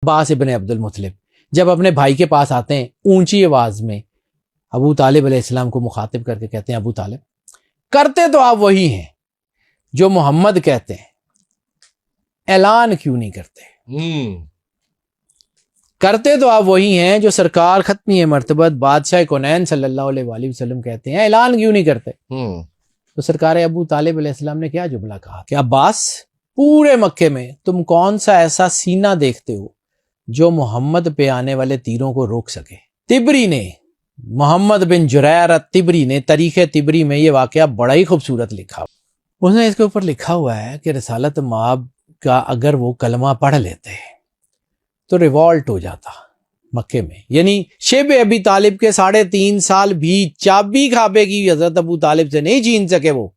عباس ابن عبد المطلب جب اپنے بھائی کے پاس آتے ہیں اونچی آواز میں ابو طالب علیہ السلام کو مخاطب کر کے کہتے ہیں ابو طالب کرتے تو آپ وہی ہیں جو محمد کہتے ہیں، اعلان کیوں نہیں کرتے؟ کرتے تو آپ وہی ہیں جو سرکار ختمی مرتبت بادشاہ کونین صلی اللہ علیہ وآلہ وسلم کہتے ہیں، اعلان کیوں نہیں کرتے؟ تو سرکار ابو طالب علیہ السلام نے کیا جملہ کہا کہ عباس پورے مکے میں تم کون سا ایسا سینہ دیکھتے ہو جو محمد پہ آنے والے تیروں کو روک سکے؟ تبری نے، محمد بن جریر تبری نے تاریخ تبری میں یہ واقعہ بڑا ہی خوبصورت لکھا۔ اس نے اس کے اوپر لکھا ہوا ہے کہ رسالت مآب کا اگر وہ کلمہ پڑھ لیتے تو ریوالٹ ہو جاتا مکے میں، یعنی شیب ابی طالب کے 3.5 سال بھی چابی کعبے کی حضرت ابو طالب سے نہیں چھین سکے۔ وہ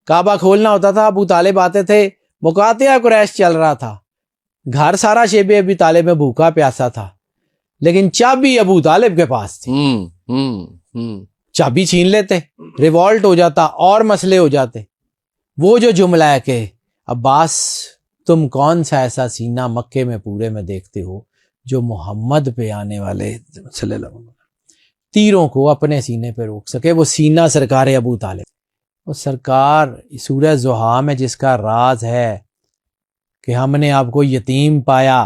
کعبہ کھولنا ہوتا تھا، ابو طالب آتے تھے، مقاطعہ قریش چل رہا تھا، گھر سارا شیب ابی طالب میں بھوکا پیاسا تھا، لیکن چابی ابو طالب کے پاس تھی۔ چابی چھین لیتے، ریوالٹ ہو جاتا اور مسئلے ہو جاتے۔ وہ جو جملہ ہے کہ عباس تم کون سا ایسا سینہ مکے میں پورے میں دیکھتے ہو جو محمد پہ آنے والے صلی اللہ علیہ وسلم تیروں کو اپنے سینے پہ روک سکے، وہ سینہ سرکار ابو طالب۔ وہ سرکار سورہ ضحیٰ میں جس کا راز ہے کہ ہم نے آپ کو یتیم پایا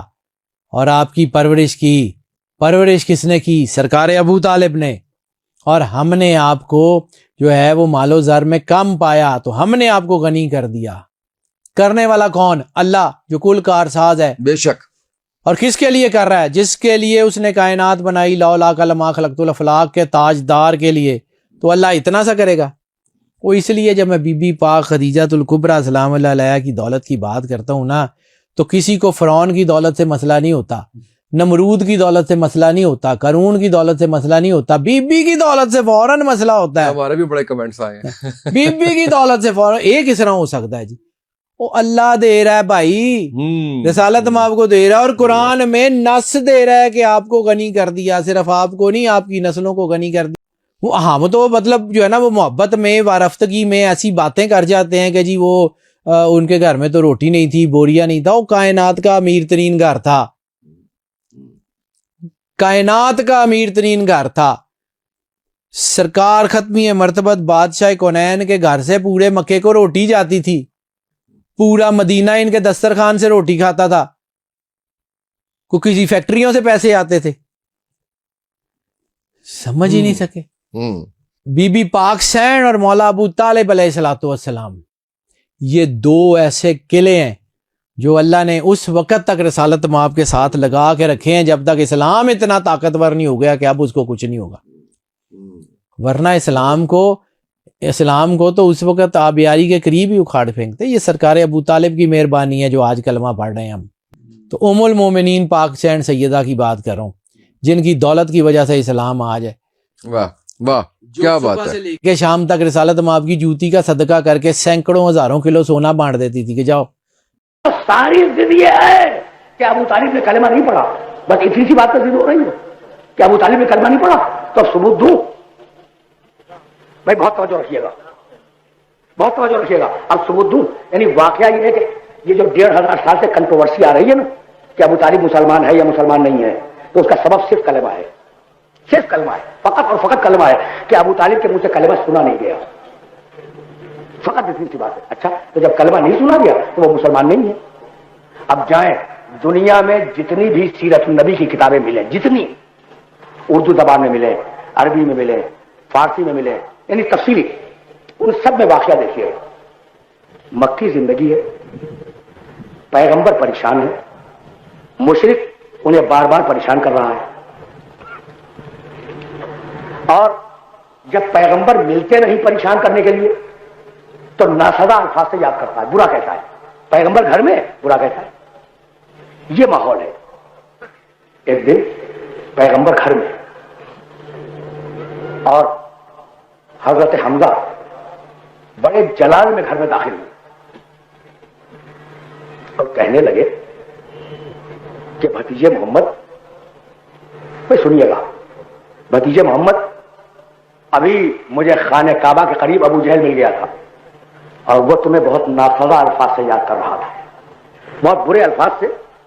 اور آپ کی پرورش کی، پرورش کس نے کی؟ سرکار ابو طالب نے، اور ہم نے آپ کو جو ہے وہ مال و زر میں کم پایا تو ہم نے آپ کو غنی کر دیا۔ کرنے والا کون؟ اللہ جو کل کارساز ہے، بے شک۔ اور کس کے لیے کر رہا ہے؟ جس کے لیے اس نے کائنات بنائی، لولا لما خلقت الافلاق کے تاجدار کے لیے، تو اللہ اتنا سا کرے گا؟ وہ اس لیے جب میں بی بی پاک خدیجۃ الکبریٰ سلام اللہ علیہا کی دولت کی بات کرتا ہوں نا، تو کسی کو فرعون کی دولت سے مسئلہ نہیں ہوتا، نمرود کی دولت سے مسئلہ نہیں ہوتا، قارون کی دولت سے مسئلہ نہیں ہوتا، بی بی کی دولت سے فوراً مسئلہ ہوتا ہے۔ ہمارے بھی بڑے کمنٹس آئے ہیں بی بی کی دولت سے فوراً ایک کس طرح ہو سکتا ہے جی؟ وہ اللہ دے رہا ہے بھائی، رسالت مآب کو دے رہا ہے، اور قرآن میں نص دے رہا ہے کہ آپ کو غنی کر دیا، صرف آپ کو نہیں آپ کی نسلوں کو غنی کر دیا۔ وہ ہم تو مطلب جو ہے نا وہ محبت میں وارفتگی میں ایسی باتیں کر جاتے ہیں کہ جی وہ ان کے گھر میں تو روٹی نہیں تھی، بوریا نہیں تھا، وہ کائنات کا امیر ترین گھر تھا، کائنات کا امیر ترین گھر تھا۔ سرکار ختمی مرتبت بادشاہ کونین کے گھر سے پورے مکے کو روٹی جاتی تھی، پورا مدینہ ان کے دسترخوان سے روٹی کھاتا تھا، کو کسی فیکٹریوں سے پیسے آتے تھے، سمجھ ہی نہیں سکے۔ بی بی پاک سین اور مولا ابو طالب علیہ السلام، یہ دو ایسے قلعے ہیں جو اللہ نے اس وقت تک رسالت مآب کے ساتھ لگا کے رکھے ہیں جب تک اسلام اتنا طاقتور نہیں ہو گیا کہ اب اس کو کچھ نہیں ہوگا، ورنہ اسلام کو تو اس وقت آبیاری کے قریب ہی اکھاڑ پھینکتے۔ یہ سرکار ابو طالب کی مہربانی ہے جو آج کلمہ پڑھ رہے ہیں ہم تو۔ ام المومنین پاک سین سیدہ کی بات کر رہا ہوں جن کی دولت کی وجہ سے اسلام آج ہے۔ واہ واہ کیا بات ہے کہ شام تک رسالت مآب کی جوتی کا صدقہ کر کے سینکڑوں ہزاروں کلو سونا بانٹ دیتی تھی کہ جاؤ۔ ساری ضد یہ ہے کہ ابو طالب نے کلمہ نہیں پڑھا، بس اتنی سی بات پر ضد ہو رہی ہے کہ ابو طالب نے کلمہ نہیں پڑھا، تو اب ثبوت دوں۔ بھائی بہت توجہ رکھیے گا، بہت توجہ رکھیے گا، اب ثبوت دوں۔ یعنی واقعہ یہ ہے کہ یہ جو 1500 سال سے کنٹروورسی آ رہی ہے نا کہ ابو طالب مسلمان ہے یا مسلمان نہیں ہے، تو اس کا سبب صرف کلمہ ہے، صرف کلمہ ہے، فقط اور فقط کلمہ ہے کہ ابو طالب کے منہ سے کلمہ سنا نہیں گیا، فقط اتنی سی بات ہے۔ اچھا تو جب کلمہ نہیں سنا گیا تو وہ مسلمان نہیں ہے۔ اب جائیں دنیا میں جتنی بھی سیرت النبی کی کتابیں ملیں، جتنی اردو زبان میں ملے، عربی میں ملے، فارسی میں ملے، یعنی تفصیلی، ان سب میں واقعہ دیکھیے، مکی زندگی ہے، پیغمبر پریشان ہے، مشرک انہیں بار بار پریشان کر رہا ہے، اور جب پیغمبر ملتے نہیں پریشان کرنے کے لیے تو ناسزا الفاظ سے یاد کرتا ہے، برا کہتا ہے، پیغمبر گھر میں برا کہتا ہے۔ یہ ماحول ہے۔ ایک دن پیغمبر گھر میں اور حضرت حمزہ بڑے جلال میں گھر میں داخل ہوئے اور کہنے لگے کہ بھتیجے محمد، سنیے گا، بھتیجے محمد، ابھی مجھے خانہ کعبہ کے قریب ابو جہل مل گیا تھا اور وہ تمہیں بہت ناسزا الفاظ سے یاد کر رہا تھا، بہت برے الفاظ سے